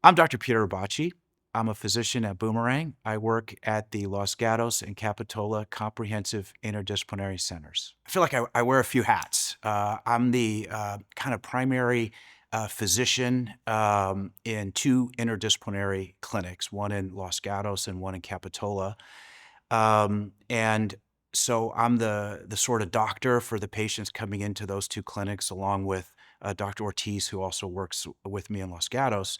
I'm Dr. Peter Abaci. I'm a physician at Boomerang. I work at the Los Gatos and Capitola Comprehensive Interdisciplinary Centers. I feel like I wear a few hats. I'm the kind of primary physician in two interdisciplinary clinics, one in Los Gatos and one in Capitola. And so I'm the sort of doctor for the patients coming into those two clinics, along with Dr. Ortiz, who also works with me in Los Gatos.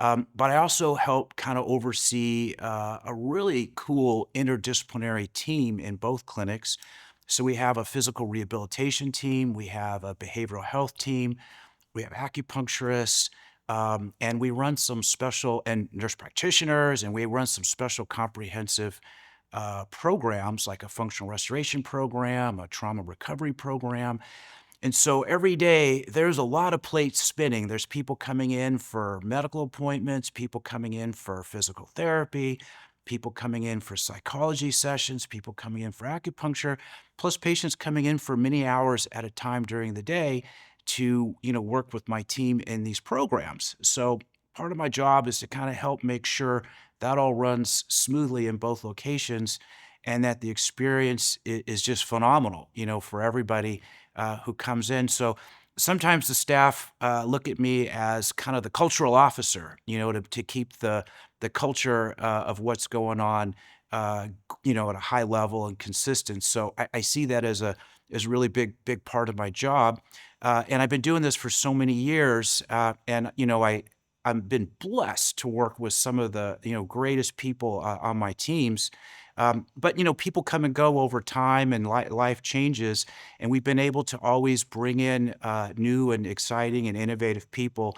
But I also help kind of oversee a really cool interdisciplinary team in both clinics. So we have a physical rehabilitation team, we have a behavioral health team, we have acupuncturists, and we run some special and nurse practitioners, and we run some special comprehensive programs like a functional restoration program, a trauma recovery program. And so every day there's a lot of plates spinning. There's people coming in for medical appointments, people coming in for physical therapy, people coming in for psychology sessions, people coming in for acupuncture, plus patients coming in for many hours at a time during the day to, work with my team in these programs. So part of my job is to kind of help make sure that all runs smoothly in both locations and that the experience is just phenomenal, for everybody who comes in. So sometimes the staff look at me as kind of the cultural officer, to keep the culture of what's going on, at a high level and consistent. So I see that as a really big part of my job, and I've been doing this for so many years, and I've been blessed to work with some of the greatest people on my teams. But people come and go over time, and life changes, and we've been able to always bring in new and exciting and innovative people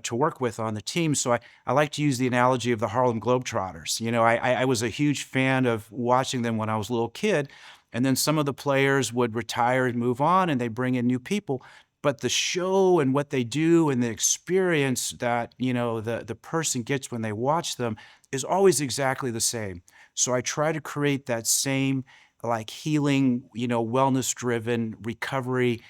to work with on the team. So I like to use the analogy of the Harlem Globetrotters. I was a huge fan of watching them when I was a little kid, and then some of the players would retire and move on, and they bring in new people. But the show and what they do and the experience that the person gets when they watch them is always exactly the same. So I try to create that same like healing, wellness driven, recovery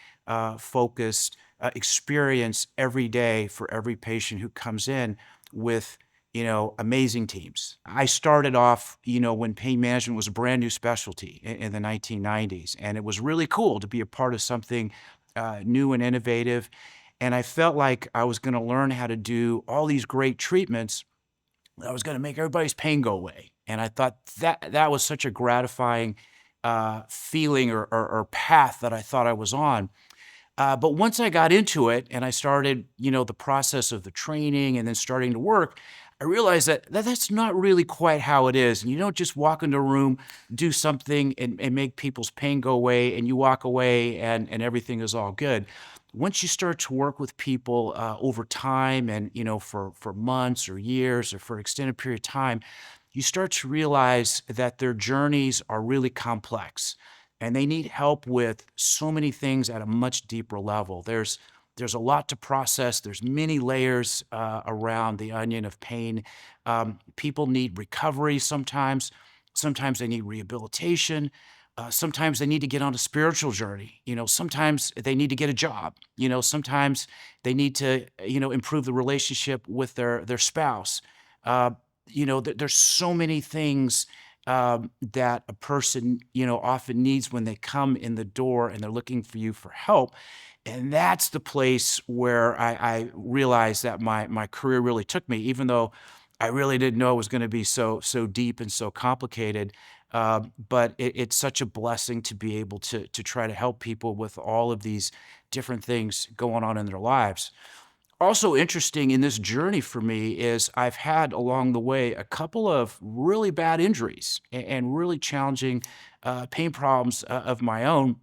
focused experience every day for every patient who comes in with, amazing teams. I started off, when pain management was a brand new specialty in the 1990s. And it was really cool to be a part of something new and innovative. And I felt like I was going to learn how to do all these great treatments that was going to make everybody's pain go away. And I thought that was such a gratifying feeling or path that I thought I was on. But once I got into it and I started, the process of the training and then starting to work, I realized that's not really quite how it is. And you don't just walk into a room, do something and make people's pain go away, and you walk away and everything is all good. Once you start to work with people over time and, for months or years or for extended period of time, you start to realize that their journeys are really complex and they need help with so many things at a much deeper level. There's a lot to process. There's many layers around the onion of pain. People need recovery sometimes. Sometimes they need rehabilitation. Sometimes they need to get on a spiritual journey. Sometimes they need to get a job. Sometimes they need to, improve the relationship with their spouse. Uh, there's so many things that a person, often needs when they come in the door and they're looking for you for help. And that's the place where I realized that my career really took me, even though I really didn't know it was going to be so deep and so complicated. But it's such a blessing to be able to try to help people with all of these different things going on in their lives. Also interesting in this journey for me is I've had along the way a couple of really bad injuries and really challenging pain problems of my own.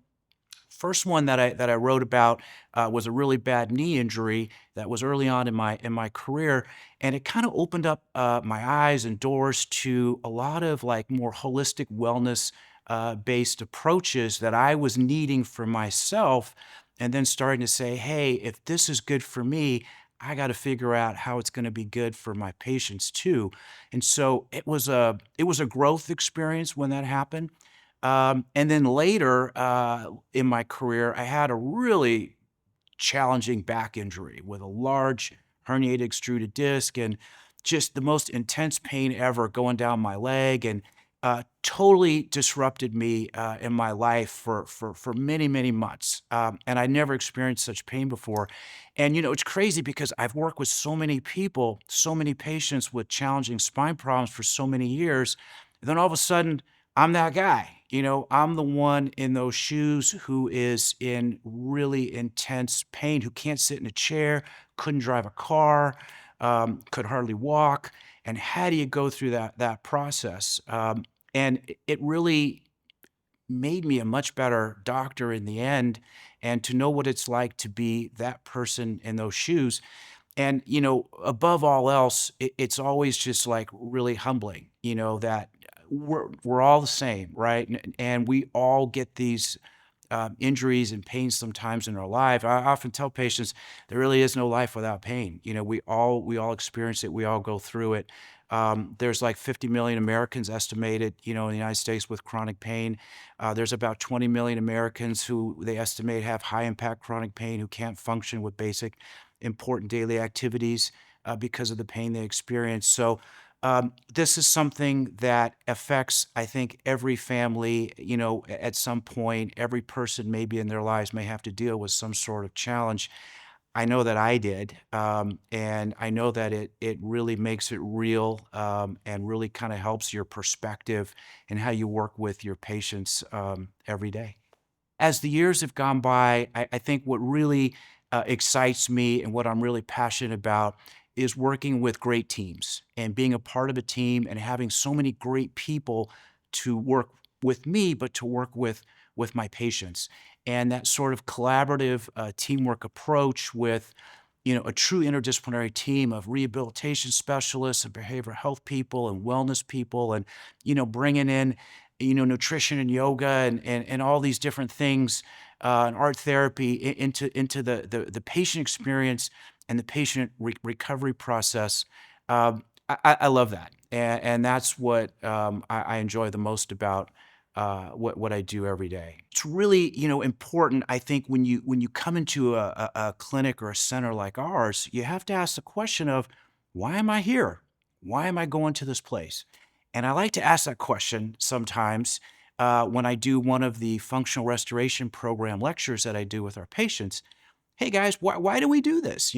First one that I wrote about was a really bad knee injury that was early on in my career, and it kind of opened up my eyes and doors to a lot of like more holistic wellness based approaches that I was needing for myself, and then starting to say, hey, if this is good for me, I got to figure out how it's going to be good for my patients too. And so it was a growth experience when that happened. And then later in my career, I had a really challenging back injury with a large herniated extruded disc and just the most intense pain ever going down my leg, and totally disrupted me in my life for many, many months. And I never experienced such pain before. And, it's crazy because I've worked with so many people, so many patients with challenging spine problems for so many years. Then all of a sudden, I'm that guy. I'm the one in those shoes who is in really intense pain, who can't sit in a chair, couldn't drive a car, could hardly walk. And how do you go through that process? And it really made me a much better doctor in the end, and to know what it's like to be that person in those shoes. And, above all else, it's always just like really humbling, that we're all the same, right? And we all get these injuries and pains sometimes in our life. I often tell patients there really is no life without pain. We all experience it. We all go through it. There's like 50 million Americans estimated, in the United States with chronic pain. There's about 20 million Americans who they estimate have high impact chronic pain, who can't function with basic important daily activities because of the pain they experience. So this is something that affects, I think, every family, at some point. Every person maybe in their lives may have to deal with some sort of challenge. I know that I did, and I know that it really makes it real, and really kind of helps your perspective and how you work with your patients every day. As the years have gone by, I think what really excites me and what I'm really passionate about is working with great teams and being a part of a team and having so many great people to work with me, but to work with my patients. And that sort of collaborative teamwork approach with, a true interdisciplinary team of rehabilitation specialists and behavioral health people and wellness people, and, bringing in, nutrition and yoga and all these different things, and art therapy into the patient experience and the patient recovery process. I love that, and that's what I enjoy the most about what I do every day. It's really, important. I think when you come into a clinic or a center like ours, you have to ask the question of, why am I here? Why am I going to this place? And I like to ask that question sometimes when I do one of the functional restoration program lectures that I do with our patients. Hey guys, why do we do this?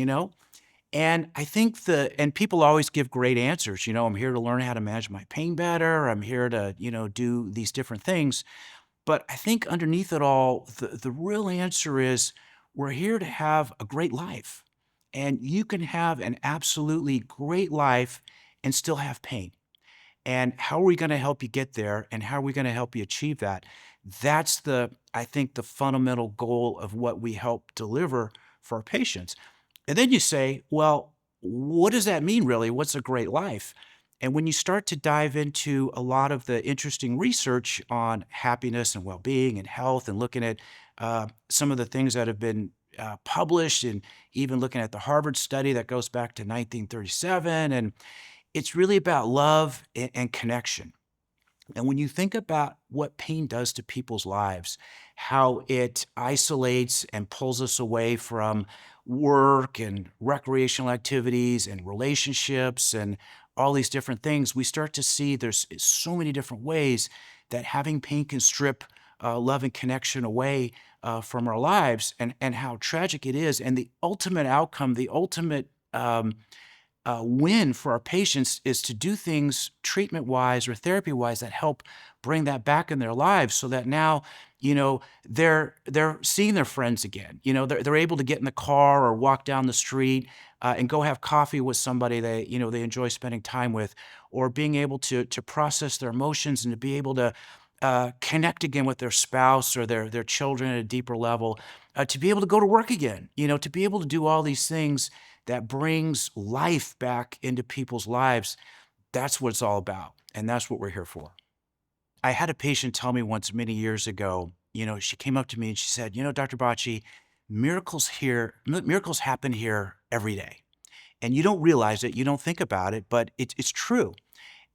And I think and people always give great answers. I'm here to learn how to manage my pain better. I'm here to, do these different things. But I think underneath it all, the real answer is, we're here to have a great life. And you can have an absolutely great life and still have pain. And how are we going to help you get there? And how are we going to help you achieve that? That's I think, the fundamental goal of what we help deliver for our patients. And then you say, well, what does that mean really? What's a great life? And when you start to dive into a lot of the interesting research on happiness and well-being and health, and looking at some of the things that have been published, and even looking at the Harvard study that goes back to 1937, and it's really about love and connection. And when you think about what pain does to people's lives, how it isolates and pulls us away from work and recreational activities and relationships and all these different things, we start to see there's so many different ways that having pain can strip love and connection away from our lives, and how tragic it is. And the ultimate outcome, the ultimate win for our patients, is to do things treatment-wise or therapy-wise that help bring that back in their lives, so that now, they're seeing their friends again. They're able to get in the car or walk down the street and go have coffee with somebody they enjoy spending time with, or being able to process their emotions and to be able to connect again with their spouse or their children at a deeper level, to be able to go to work again, to be able to do all these things that brings life back into people's lives. That's what it's all about, and that's what we're here for. I had a patient tell me once many years ago, she came up to me and she said, Dr. Bacci, miracles happen here every day. And you don't realize it, you don't think about it, but it's true.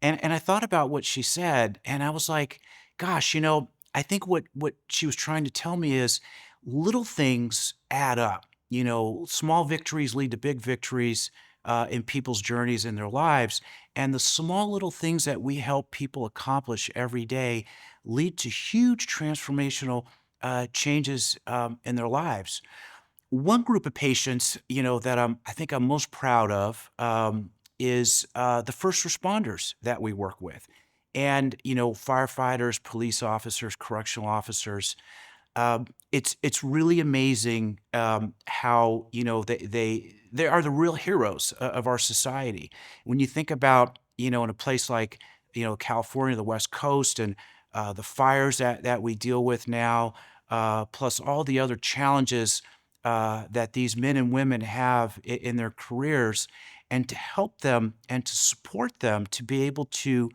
And I thought about what she said, and I was like, gosh, I think what she was trying to tell me is, little things add up. small victories lead to big victories in people's journeys in their lives. And the small little things that we help people accomplish every day lead to huge transformational changes in their lives. One group of patients, that I think I'm most proud of, is the first responders that we work with, and firefighters, police officers, correctional officers. It's really amazing how they are the real heroes of our society. When you think about in a place like California, the West Coast, and the fires that we deal with now, plus all the other challenges that these men and women have in their careers, and to help them and to support them to be able to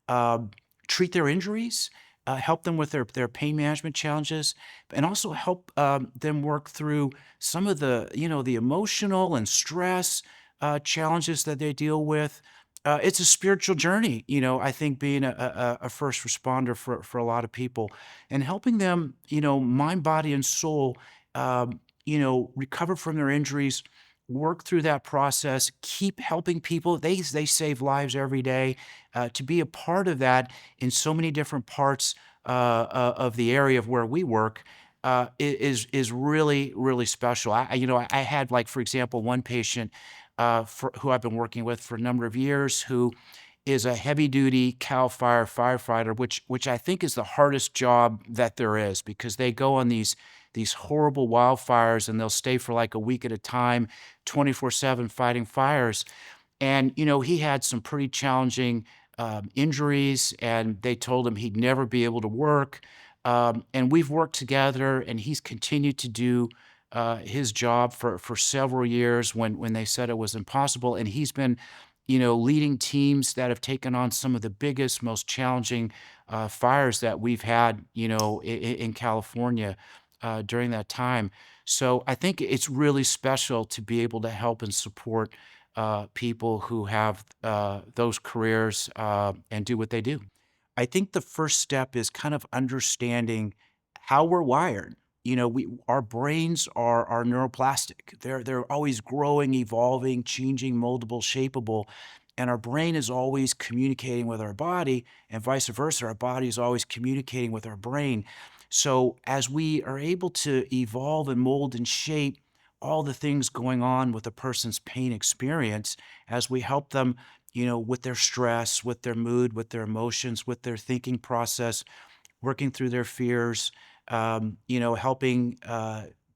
um, treat their injuries, help them with their pain management challenges, and also help them work through some of the emotional and stress challenges that they deal with. It's a spiritual journey, I think being a first responder for a lot of people, and helping them, mind, body, and soul, recover from their injuries, work through that process, keep helping people. They save lives every day. To be a part of that in so many different parts of the area of where we work is really really special. I had, like, for example, one patient who I've been working with for a number of years, who is a heavy duty Cal Fire firefighter, which I think is the hardest job that there is, because they go on these horrible wildfires, and they'll stay for like a week at a time, 24/7 fighting fires. And, he had some pretty challenging injuries, and they told him he'd never be able to work. And we've worked together, and he's continued to do his job for several years when they said it was impossible. And he's been, leading teams that have taken on some of the biggest, most challenging fires that we've had, in California during that time. So I think it's really special to be able to help and support people who have those careers and do what they do. I think the first step is kind of understanding how we're wired. Our brains are neuroplastic. They're always growing, evolving, changing, moldable, shapeable, and our brain is always communicating with our body, and vice versa. Our body is always communicating with our brain. So as we are able to evolve and mold and shape all the things going on with a person's pain experience, as we help them, with their stress, with their mood, with their emotions, with their thinking process, working through their fears, helping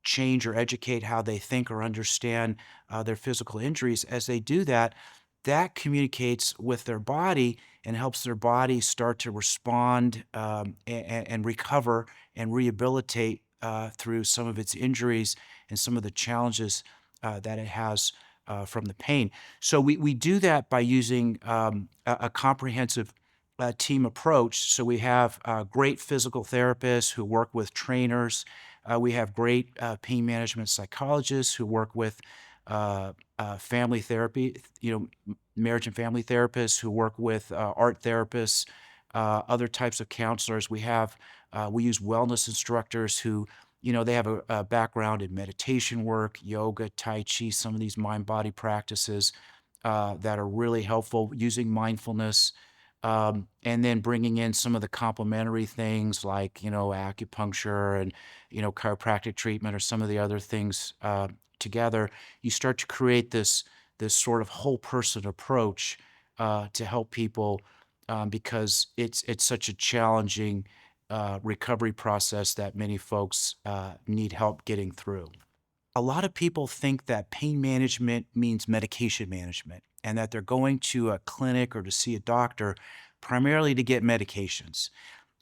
change or educate how they think or understand their physical injuries. As they do that, that communicates with their body and helps their body start to respond and recover and rehabilitate through some of its injuries and some of the challenges that it has from the pain. So we do that by using a comprehensive team approach. So we have great physical therapists who work with trainers. We have great pain management psychologists who work with family therapy, marriage and family therapists who work with art therapists, other types of counselors. We use wellness instructors who, they have a background in meditation work, yoga, tai chi, some of these mind body practices that are really helpful, using mindfulness. And then bringing in some of the complementary things like, acupuncture and, chiropractic treatment, or some of the other things together, you start to create this sort of whole person approach to help people, because it's such a challenging recovery process that many folks need help getting through. A lot of people think that pain management means medication management, and that they're going to a clinic or to see a doctor primarily to get medications.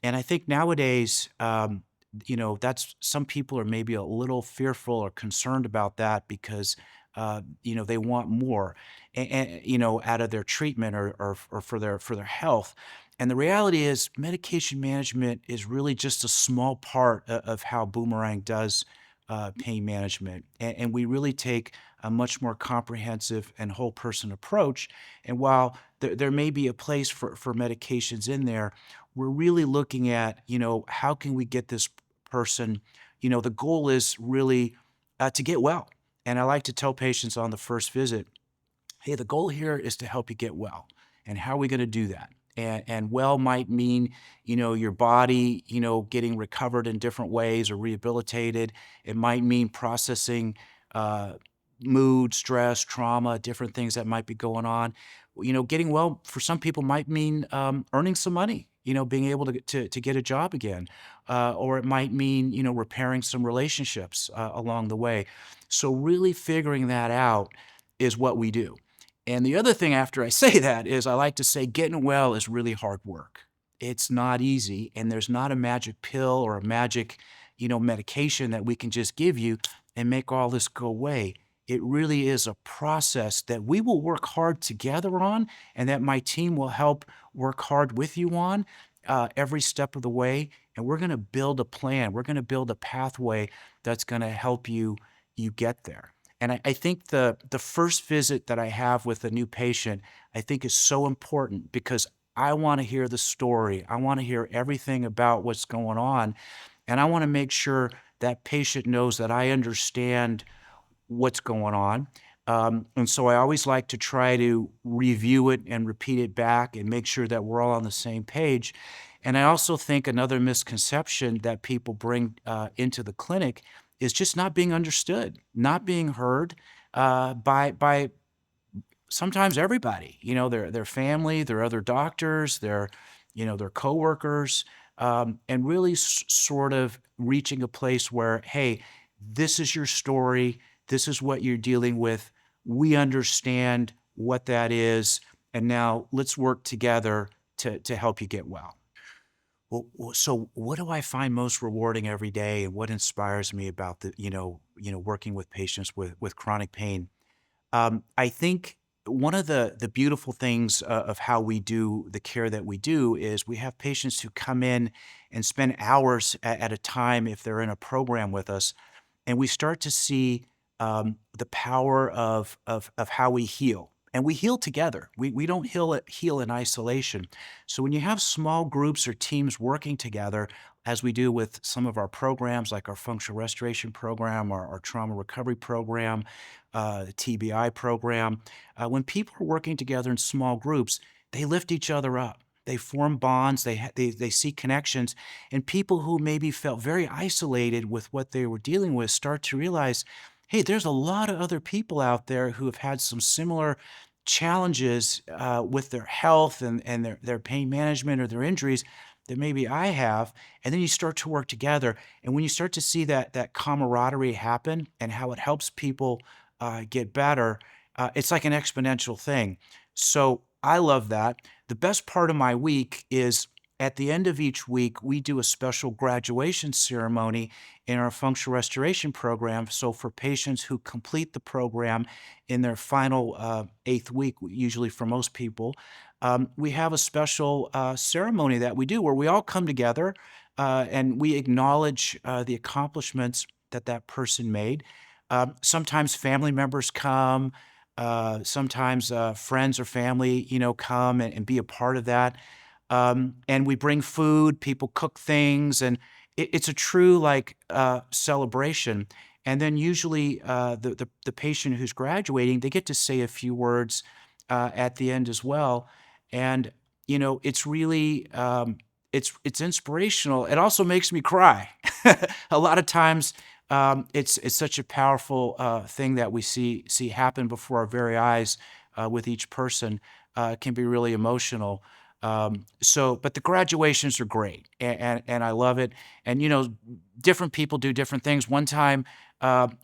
And I think nowadays, that's some people are maybe a little fearful or concerned about that, because, they want more, out of their treatment, or for their health. And the reality is, medication management is really just a small part of how Boomerang does pain management. And we really take a much more comprehensive and whole person approach. And while there may be a place for medications in there, we're really looking at, how can we get this person, the goal is really to get well. And I like to tell patients on the first visit, hey, the goal here is to help you get well. And how are we going to do that? And well might mean, your body, getting recovered in different ways or rehabilitated. It might mean processing uh, mood, stress, trauma, different things that might be going on. Getting well for some people might mean earning some money, being able to get a job again. Or it might mean, repairing some relationships along the way. So really figuring that out is what we do. And the other thing after I say that is I like to say getting well is really hard work. It's not easy, and there's not a magic pill or a magic, medication that we can just give you and make all this go away. It really is a process that we will work hard together on, and that my team will help work hard with you on every step of the way. And we're going to build a plan. We're going to build a pathway that's going to help you get there. And I think the first visit that I have with a new patient, I think is so important because I want to hear the story. I want to hear everything about what's going on. And I want to make sure that patient knows that I understand what's going on. And so I always like to try to review it and repeat it back and make sure that we're all on the same page. And I also think another misconception that people bring into the clinic is just not being understood, not being heard by sometimes everybody. Their family, their other doctors, their coworkers, and really sort of reaching a place where, hey, this is your story. This is what you're dealing with. We understand what that is, and now let's work together to help you get well. Well, so what do I find most rewarding every day, and what inspires me about working with patients with chronic pain? I think one of the beautiful things of how we do the care that we do is we have patients who come in and spend hours at a time if they're in a program with us, and we start to see the power of how we heal. And we heal together. We don't heal in isolation. So when you have small groups or teams working together, as we do with some of our programs, like our functional restoration program, our trauma recovery program, the TBI program, when people are working together in small groups, they lift each other up. They form bonds, they see connections, and people who maybe felt very isolated with what they were dealing with start to realize, hey, there's a lot of other people out there who have had some similar challenges with their health and their pain management or their injuries that maybe I have. And then you start to work together. And when you start to see that camaraderie happen and how it helps people get better, it's like an exponential thing. So I love that. The best part of my week is at the end of each week, we do a special graduation ceremony in our functional restoration program. So for patients who complete the program in their final 8th week, usually for most people, we have a special ceremony that we do where we all come together and we acknowledge the accomplishments that person made. Sometimes family members come, sometimes friends or family, come and be a part of that. And we bring food, people cook things, and it's a true celebration. And then usually the patient who's graduating, they get to say a few words at the end as well. And it's really it's inspirational. It also makes me cry. A lot of times, it's such a powerful thing that we see happen before our very eyes with each person. It can be really emotional. But the graduations are great, and I love it. And different people do different things. One time,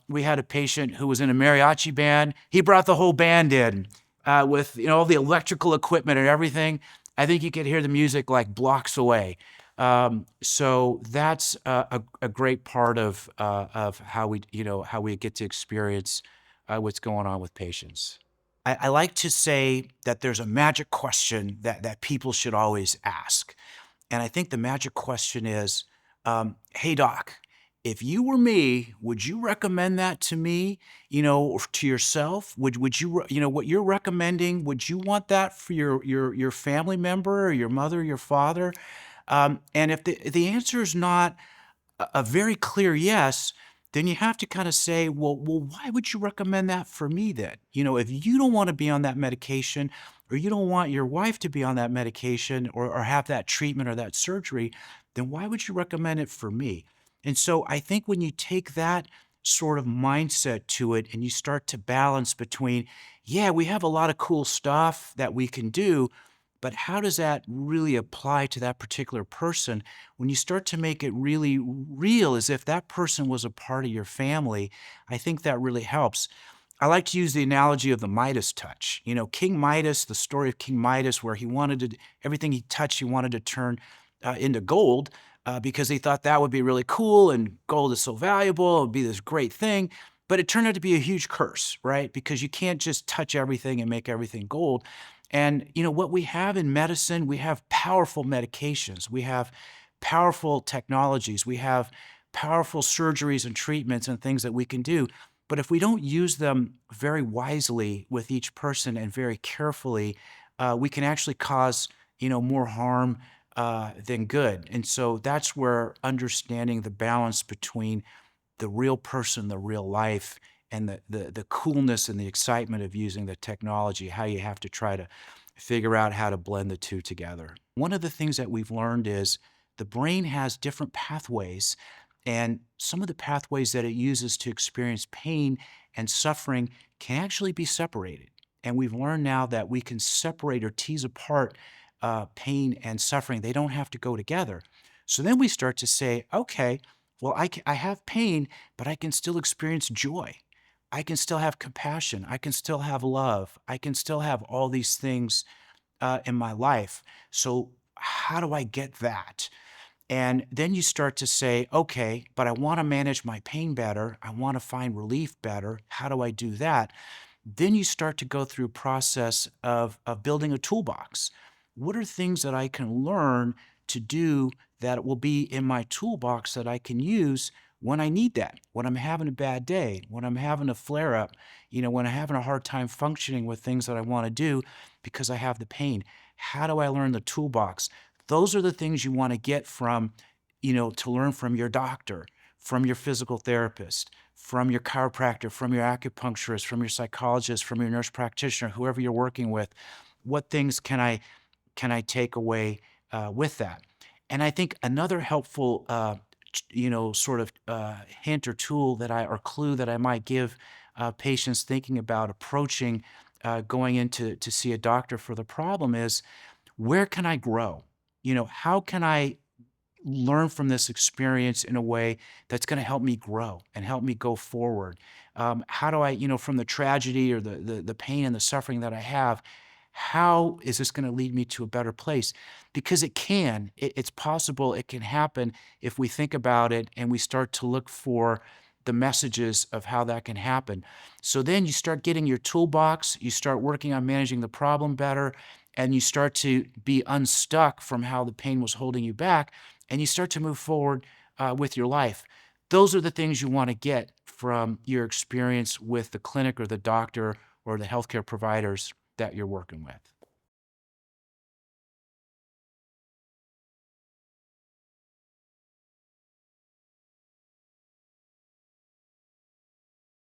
we had a patient who was in a mariachi band. He brought the whole band in with all the electrical equipment and everything. I think you could hear the music like blocks away. So that's a great part of how we get to experience what's going on with patients. I like to say that there's a magic question that people should always ask. And I think the magic question is, hey, doc, if you were me, would you recommend that to me, or to yourself? Would you, what you're recommending, would you want that for your family member or your mother, your father? And if the answer is not a very clear yes, then you have to kind of say, well, why would you recommend that for me then? If you don't want to be on that medication, or you don't want your wife to be on that medication, or have that treatment or that surgery, then why would you recommend it for me? And so I think when you take that sort of mindset to it and you start to balance between, yeah, we have a lot of cool stuff that we can do, but how does that really apply to that particular person? When you start to make it really real, as if that person was a part of your family, I think that really helps. I like to use the analogy of the Midas touch. King Midas, the story of King Midas, where he wanted to, everything he touched, he wanted to turn into gold, because he thought that would be really cool, and gold is so valuable, it would be this great thing. But it turned out to be a huge curse, right? Because you can't just touch everything and make everything gold. And what we have in medicine, we have powerful medications, we have powerful technologies, we have powerful surgeries and treatments and things that we can do. But if we don't use them very wisely with each person and very carefully, we can actually cause more harm than good. And so that's where understanding the balance between the real person, the real life, and the coolness and the excitement of using the technology, how you have to try to figure out how to blend the two together. One of the things that we've learned is the brain has different pathways, and some of the pathways that it uses to experience pain and suffering can actually be separated. And we've learned now that we can separate or tease apart pain and suffering. They don't have to go together. So then we start to say, okay, well, I have pain, but I can still experience joy. I can still have compassion. I can still have love. I can still have all these things in my life. So, how do I get that? And then you start to say, okay, but I want to manage my pain better. I want to find relief better. How do I do that? Then you start to go through a process of building a toolbox. What are things that I can learn to do that will be in my toolbox that I can use when I need that, when I'm having a bad day, when I'm having a flare up, when I'm having a hard time functioning with things that I want to do because I have the pain? How do I learn the toolbox? Those are the things you want to get from, to learn from your doctor, from your physical therapist, from your chiropractor, from your acupuncturist, from your psychologist, from your nurse practitioner, whoever you're working with. What things can I take away with that? And I think another helpful, sort of hint or tool or clue that I might give patients thinking about approaching going into to see a doctor for the problem is, where can I grow? How can I learn from this experience in a way that's going to help me grow and help me go forward? How do I, from the tragedy or the pain and the suffering that I have, how is this going to lead me to a better place? Because it's possible, it can happen if we think about it and we start to look for the messages of how that can happen. So then you start getting your toolbox, you start working on managing the problem better, and you start to be unstuck from how the pain was holding you back, and you start to move forward with your life. Those are the things you want to get from your experience with the clinic or the doctor or the healthcare providers that you're working with.